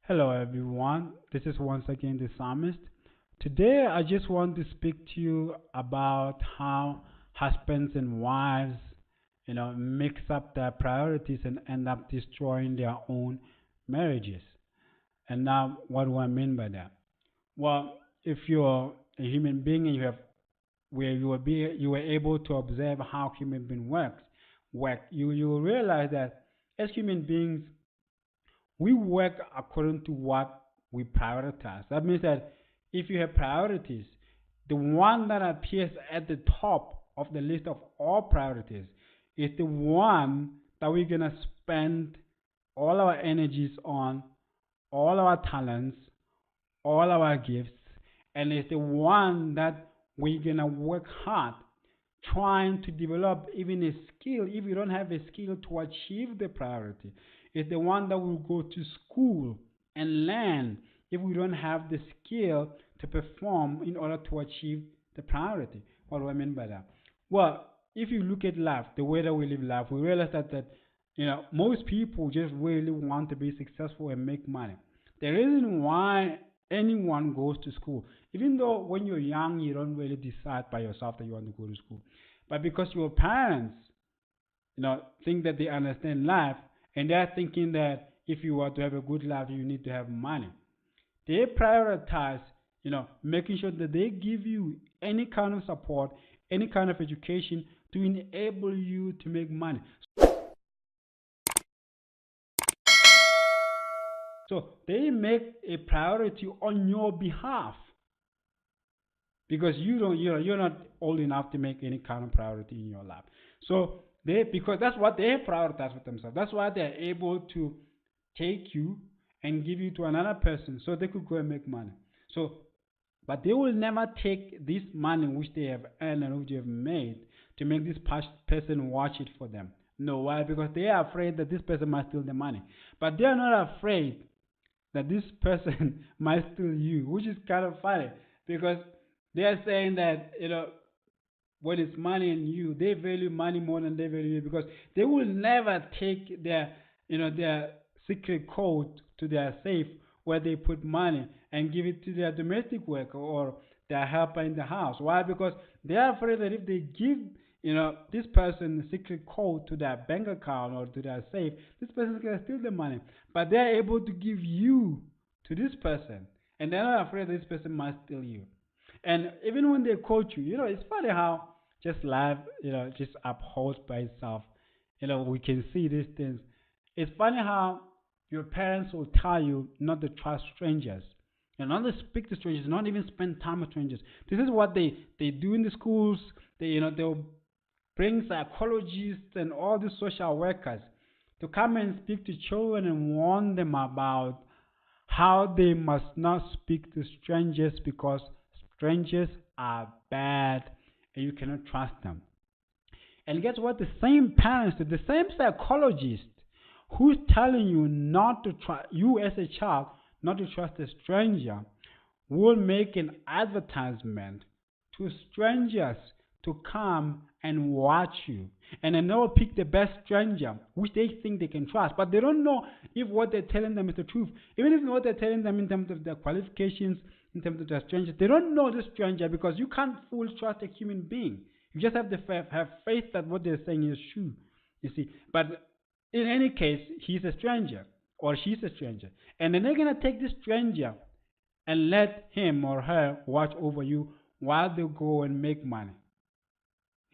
Hello, everyone. This is once again the Psalmist. Today, I just want to speak to you about how husbands and wives, mix up their priorities and end up destroying their own marriages. And now, what do I mean by that? Well, if you're a human being and you were able to observe how human being work, you will realize that as human beings we work according to what we prioritize. That means that if you have priorities, the one that appears at the top of the list of all priorities is the one that we're going to spend all our energies on, all our talents, all our gifts, and it's the one that we're going to work hard trying to develop even a skill if you don't have a skill to achieve the priority. It's the one that will go to school and learn if we don't have the skill to perform in order to achieve the priority. What do I mean by that? Well, if you look at life, the way that we live life, we realize that most people just really want to be successful and make money. The reason why anyone goes to school, even though when you're young you don't really decide by yourself that you want to go to school, but because your parents, think that they understand life and they're thinking that if you want to have a good life, you need to have money. They prioritize, making sure that they give you any kind of support, any kind of education to enable you to make money. So they make a priority on your behalf because you're not old enough to make any kind of priority in your life. So because that's what they prioritize for themselves. That's why they're able to take you and give you to another person so they could go and make money. So but they will never take this money which they have earned and which they have made to make this person watch it for them. No, why? Because they are afraid that this person might steal the money. But they are not afraid that this person might steal you, which is kind of funny because they are saying that when it's money and you, they value money more than they value you because they will never take their secret code to their safe where they put money and give it to their domestic worker or their helper in the house. Why? Because they are afraid that if they give this person the secret code to their bank account or to their safe, this person is going to steal the money. But they are able to give you to this person, and they're not afraid that this person might steal you. And even when they coach you, it's funny how just life, just upholds by itself. We can see these things. It's funny how your parents will tell you not to trust strangers and not to speak to strangers, not even spend time with strangers. This is what they do in the schools. They'll bring psychologists and all these social workers to come and speak to children and warn them about how they must not speak to strangers because strangers are bad and you cannot trust them. And guess what? The same parents, the same psychologist who's telling you not to trust you as a child, not to trust a stranger, will make an advertisement to strangers to come and watch you. And then they'll pick the best stranger, which they think they can trust. But they don't know if what they're telling them is the truth. Even if what they're telling them in terms of their qualifications, in terms of their strangers, they don't know the stranger because you can't fully trust a human being. You just have to have faith that what they're saying is true. You see, but in any case, he's a stranger or she's a stranger. And then they're going to take this stranger and let him or her watch over you while they go and make money.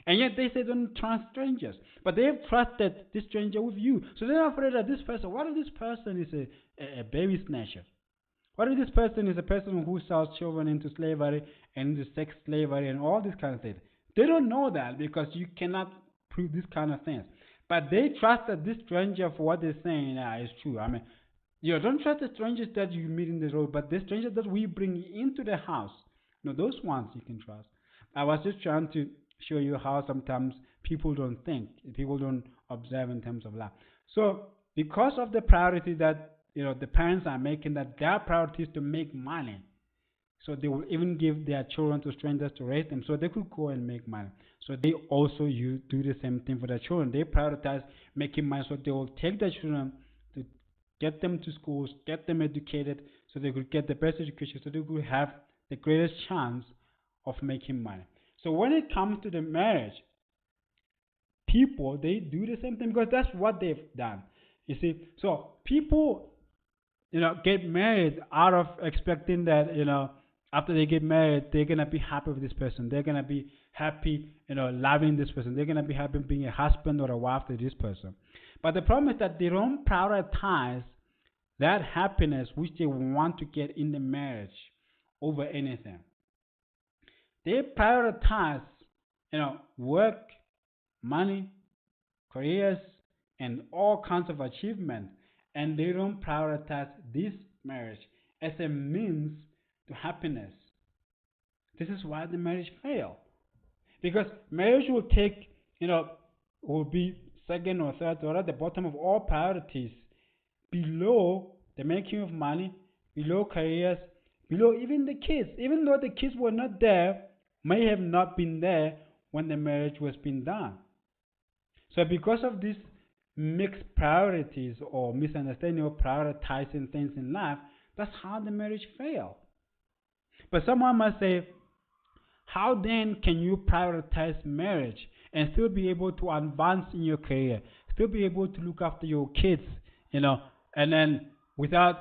And yet they say don't trust strangers. But they have trusted this stranger with you. So they're afraid that this person, what if this person is a baby snatcher? What if this person is a person who sells children into slavery and into sex slavery and all these kind of things? They don't know that because you cannot prove this kind of things. But they trust that this stranger for what they're saying is true. I mean, don't trust the strangers that you meet in the road, but the strangers that we bring into the house, those ones you can trust. I was just trying to show you how sometimes people don't think, people don't observe in terms of life. So because of the priority that the parents are making, that their priority is to make money, so they will even give their children to strangers to raise them so they could go and make money. So they also do the same thing for their children. They prioritize making money, so they will take their children to get them to schools, get them educated, so they could get the best education, so they could have the greatest chance of making money. So when it comes to the marriage, people, they do the same thing because that's what they've done. You see, so people, get married out of expecting that, after they get married, they're gonna be happy with this person. They're gonna be happy, loving this person. They're gonna be happy being a husband or a wife to this person. But the problem is that they don't prioritize that happiness which they want to get in the marriage over anything. They prioritize, work, money, careers, and all kinds of achievement, and they don't prioritize this marriage as a means to happiness. This is why the marriage fail. Because marriage will take, will be second or third or at the bottom of all priorities, below the making of money, below careers, below even the kids. Even though the kids were not there, may have not been there when the marriage was being done. So because of these mixed priorities or misunderstanding of prioritizing things in life, that's how the marriage failed. But someone must say, how then can you prioritize marriage and still be able to advance in your career, still be able to look after your kids, and then without,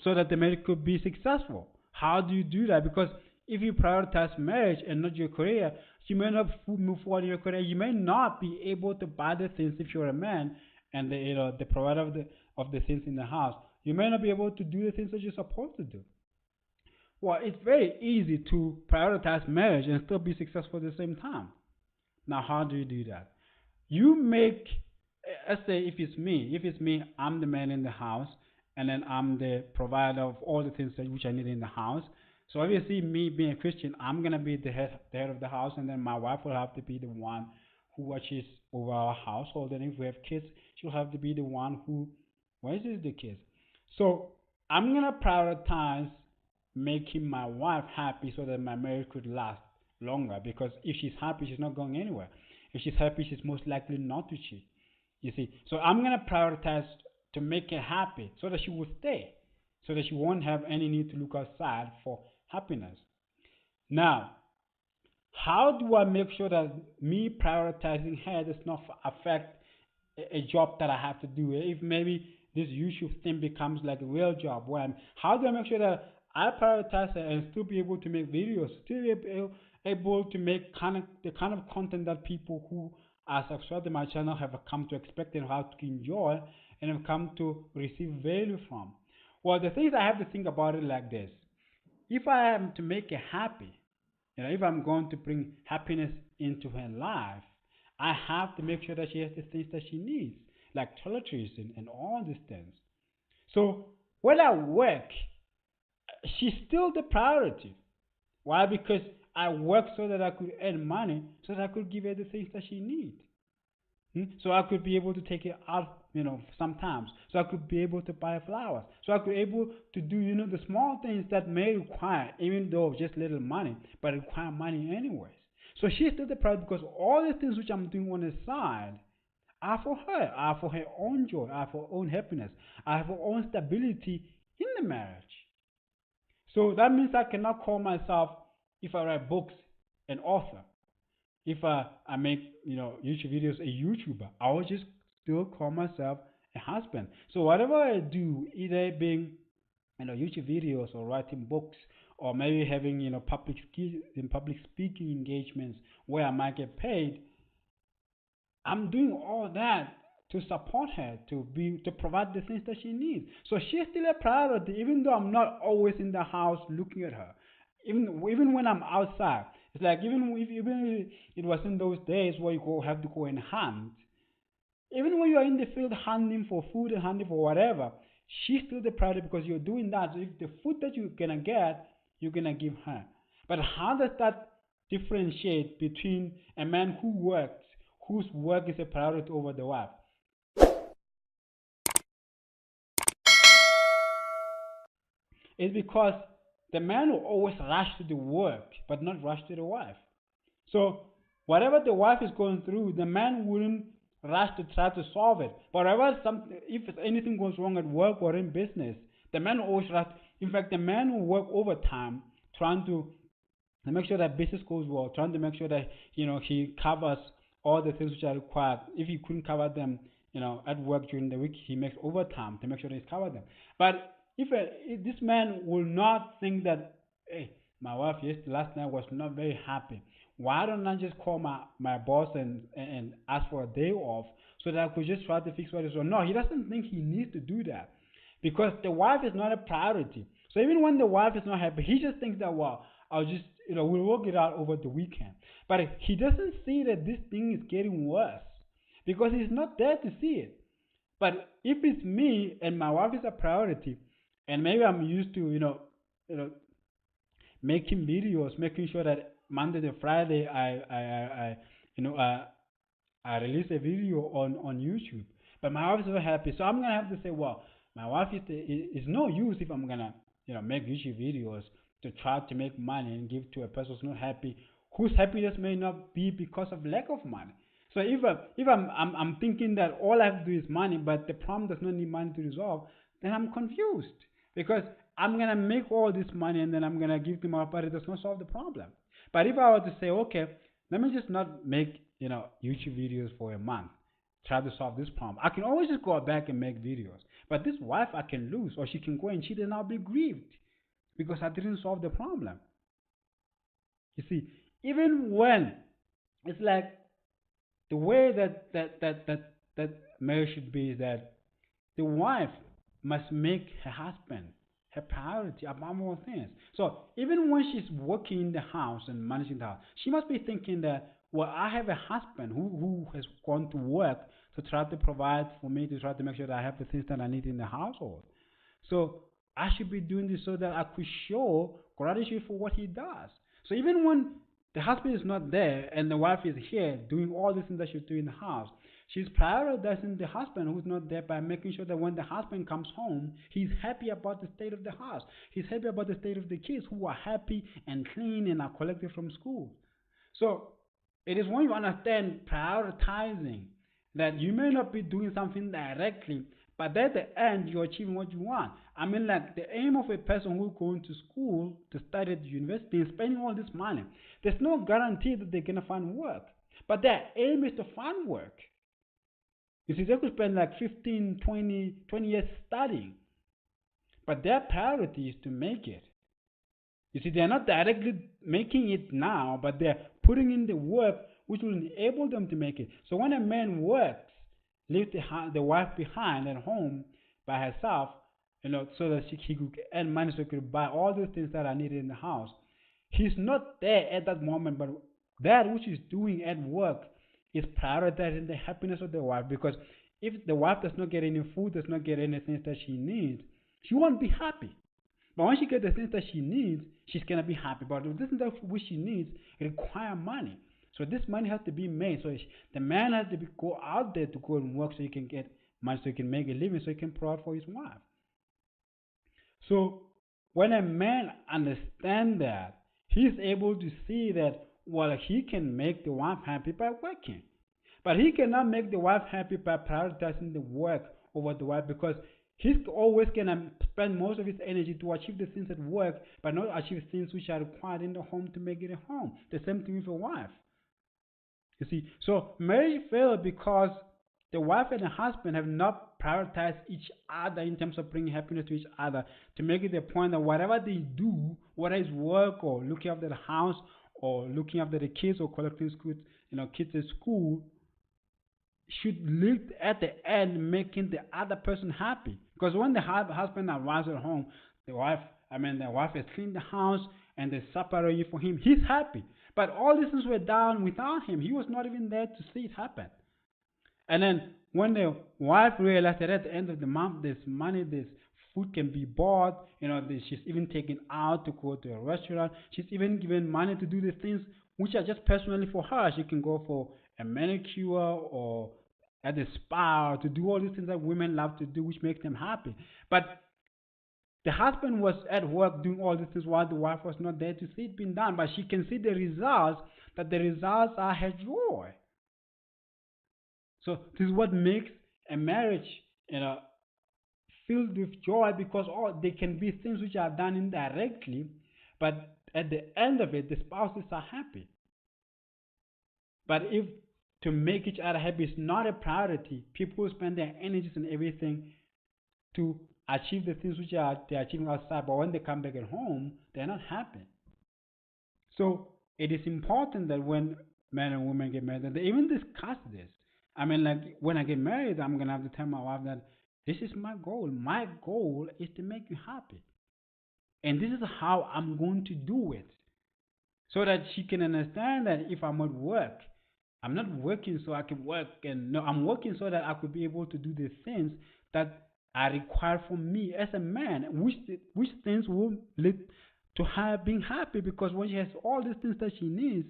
so that the marriage could be successful? How do you do that? Because if you prioritize marriage and not your career, you may not move forward in your career. You may not be able to buy the things if you're a man and the provider of the things in the house. You may not be able to do the things that you're supposed to do. Well, it's very easy to prioritize marriage and still be successful at the same time. Now, how do you do that? You make, let's say, if it's me, I'm the man in the house, and then I'm the provider of all the things which I need in the house. So obviously, me being a Christian, I'm gonna be the head of the house, and then my wife will have to be the one who watches over our household. And if we have kids, she'll have to be the one who raises the kids. So I'm gonna prioritize making my wife happy so that my marriage could last longer. Because if she's happy, she's not going anywhere. If she's happy, she's most likely not to cheat. You see, so I'm gonna prioritize to make her happy so that she will stay, so that she won't have any need to look outside for happiness. Now, how do I make sure that me prioritizing her does not affect a job that I have to do? If maybe this YouTube thing becomes like a real job, how do I make sure that I prioritize her and still be able to make videos, still be able to make the kind of content that people who are subscribed to my channel have come to expect and how to enjoy and have come to receive value from? Well, the things I have to think about it like this. If I am to make her happy, if I'm going to bring happiness into her life, I have to make sure that she has the things that she needs, like toiletries and all these things. So when I work, she's still the priority. Why? Because I work so that I could earn money, so that I could give her the things that she needs. So I could be able to take her out, sometimes. So I could be able to buy flowers. So I could be able to do, the small things that may require, even though just little money, but require money anyways. So she's still the priority because all the things which I'm doing on the side are for her, are for her own joy, are for her own happiness, are for her own stability in the marriage. So that means I cannot call myself, if I write books, an author. If I make YouTube videos, a YouTuber, I will just still call myself a husband. So whatever I do, either being YouTube videos or writing books or maybe having public speaking engagements where I might get paid, I'm doing all that to support her, to provide the things that she needs. So she's still a priority, even though I'm not always in the house looking at her. Even when I'm outside, it's like even if it was in those days where you have to go and hunt. Even when you are in the field hunting for food and hunting for whatever, she's still the priority because you're doing that. So if the food that you're gonna get, you're gonna give her. But how does that differentiate between a man who works, whose work is a priority over the wife? It's because the man will always rush to the work, but not rush to the wife. So whatever the wife is going through, the man wouldn't rush to try to solve it. But if anything goes wrong at work or in business, the man will always rush. In fact, the man will work overtime trying to make sure that business goes well, trying to make sure that he covers all the things which are required. If he couldn't cover them, at work during the week, he makes overtime to make sure that he's covered them. But if this man will not think that, hey, my wife last night was not very happy. Why don't I just call my boss and ask for a day off so that I could just try to fix what is wrong? No, he doesn't think he needs to do that because the wife is not a priority. So even when the wife is not happy, he just thinks that, well, I'll just, we'll work it out over the weekend. But he doesn't see that this thing is getting worse because he's not there to see it. But if it's me and my wife is a priority, and maybe I'm used to, you know, making videos, making sure that Monday to Friday I you know, I release a video on YouTube. But my wife is very happy, so I'm gonna have to say, well, my wife is no use if I'm gonna make YouTube videos to try to make money and give to a person who's not happy, whose happiness may not be because of lack of money. So if I'm thinking that all I have to do is money, but the problem does not need money to resolve, then I'm confused because I'm gonna make all this money and then I'm gonna give to my wife, but it does not solve the problem. But if I were to say, okay, let me just not make YouTube videos for a month, try to solve this problem. I can always just go back and make videos. But this wife I can lose, or she can go and cheat and I'll be grieved because I didn't solve the problem. You see, even when it's like the way that marriage should be is that the wife must make her husband her priority above all things. So even when she's working in the house and managing the house, she must be thinking that, well, I have a husband who has gone to work to try to provide for me, to try to make sure that I have the things that I need in the household. So I should be doing this so that I could show gratitude for what he does. So even when the husband is not there and the wife is here doing all the things that she's doing in the house, she's prioritizing the husband who's not there by making sure that when the husband comes home, he's happy about the state of the house. He's happy about the state of the kids who are happy and clean and are collected from school. So it is when you understand prioritizing that you may not be doing something directly, but at the end you're achieving what you want. I mean, like the aim of a person who's going to school to study at the university and spending all this money, there's no guarantee that they're gonna find work. But their aim is to find work. You see, they could spend like 15, 20 years studying, but their priority is to make it. You see, they're not directly making it now, but they're putting in the work which will enable them to make it. So when a man works, leaves the wife behind at home by herself, so that he could earn money so he could buy all those things that are needed in the house. He's not there at that moment, but that which he's doing at work is prioritizing the happiness of the wife. Because if the wife does not get any food, does not get anything that she needs, she won't be happy. But when she gets the things that she needs, she's gonna be happy. But the things that which she needs require money. So this money has to be made. So the man has to go out there to go and work so he can get money, so he can make a living, so he can provide for his wife. So when a man understands that, he's able to see that, well, he can make the wife happy by working. But he cannot make the wife happy by prioritizing the work over the wife, because he's always going to spend most of his energy to achieve the things at work, but not achieve things which are required in the home to make it a home. The same thing with a wife. You see, so marriage failed because the wife and the husband have not prioritized each other in terms of bringing happiness to each other, to make it the point that whatever they do, whether it's work or looking after the house or looking after the kids or collecting school, kids at school, should lead at the end making the other person happy. Because when the husband arrives at home, the wife has cleaned the house and they separate for him, he's happy. But all these things were done without him. He was not even there to see it happen. And then when the wife realized that at the end of the month, there's money, there's food can be bought, she's even taken out to go to a restaurant. She's even given money to do the things which are just personally for her. She can go for a manicure or at the spa, or to do all these things that women love to do, which makes them happy. But the husband was at work doing all these things while the wife was not there to see it being done. But she can see the results, that the results are her joy. So this is what makes a marriage, you know, filled with joy, because they can be things which are done indirectly, but at the end of it, the spouses are happy. But if to make each other happy is not a priority, people spend their energies and everything to achieve the things which they're achieving outside, but when they come back at home, they're not happy. So it is important that when men and women get married, that they even discuss this. I mean, like when I get married, I'm gonna have to tell my wife that this is my goal. My goal is to make you happy, and this is how I'm going to do it, so that she can understand that if I'm at work, I'm not working so I can work, and no, I'm working so that I could be able to do the things that are required for me as a man, which things will lead to her being happy, because when she has all these things that she needs,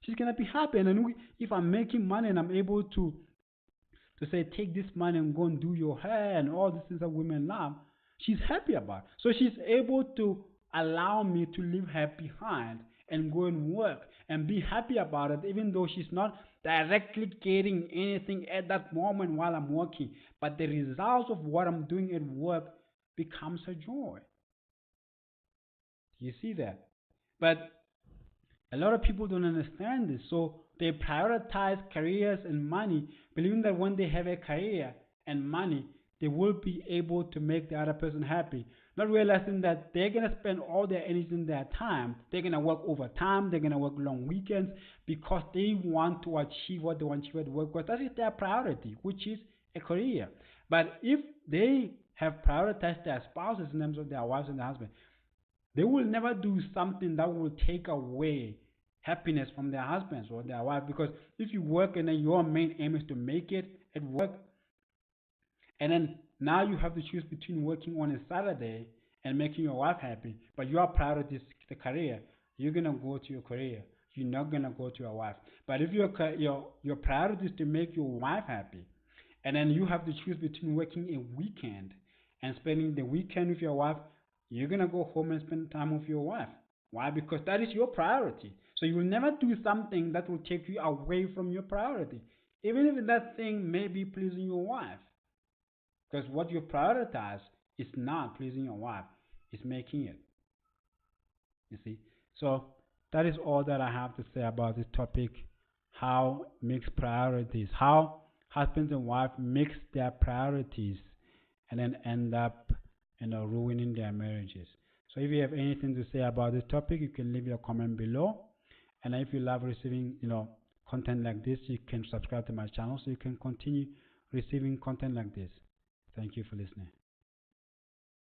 she's gonna be happy. And then if I'm making money and I'm able to say, take this money and go and do your hair and all these things that women love, she's happy about. So she's able to allow me to leave her behind and go and work and be happy about it, even though she's not directly getting anything at that moment while I'm working. But the result of what I'm doing at work becomes her joy. You see that? But a lot of people don't understand this, so they prioritize careers and money, believing that when they have a career and money, they will be able to make the other person happy. Not realizing that they're gonna spend all their energy and their time. They're gonna work overtime. They're gonna work long weekends because they want to achieve what they want to achieve at work. Because that is their priority, which is a career. But if they have prioritized their spouses in terms of their wives and their husbands, they will never do something that will take away happiness from their husbands or their wife. Because if you work and then your main aim is to make it at work, and then now you have to choose between working on a Saturday and making your wife happy, but your priority is the career, you're gonna go to your career. You're not gonna go to your wife. But if your priority is to make your wife happy, and then you have to choose between working a weekend and spending the weekend with your wife, you're gonna go home and spend time with your wife. Why? Because that is your priority. So you will never do something that will take you away from your priority, even if that thing may be pleasing your wife. Because what you prioritize is not pleasing your wife, it's making it. You see? So that is all that I have to say about this topic. How mix priorities, how husbands and wives mix their priorities and then end up ruining their marriages. So if you have anything to say about this topic, you can leave your comment below. And if you love receiving content like this, you can subscribe to my channel so you can continue receiving content like this. Thank you for listening.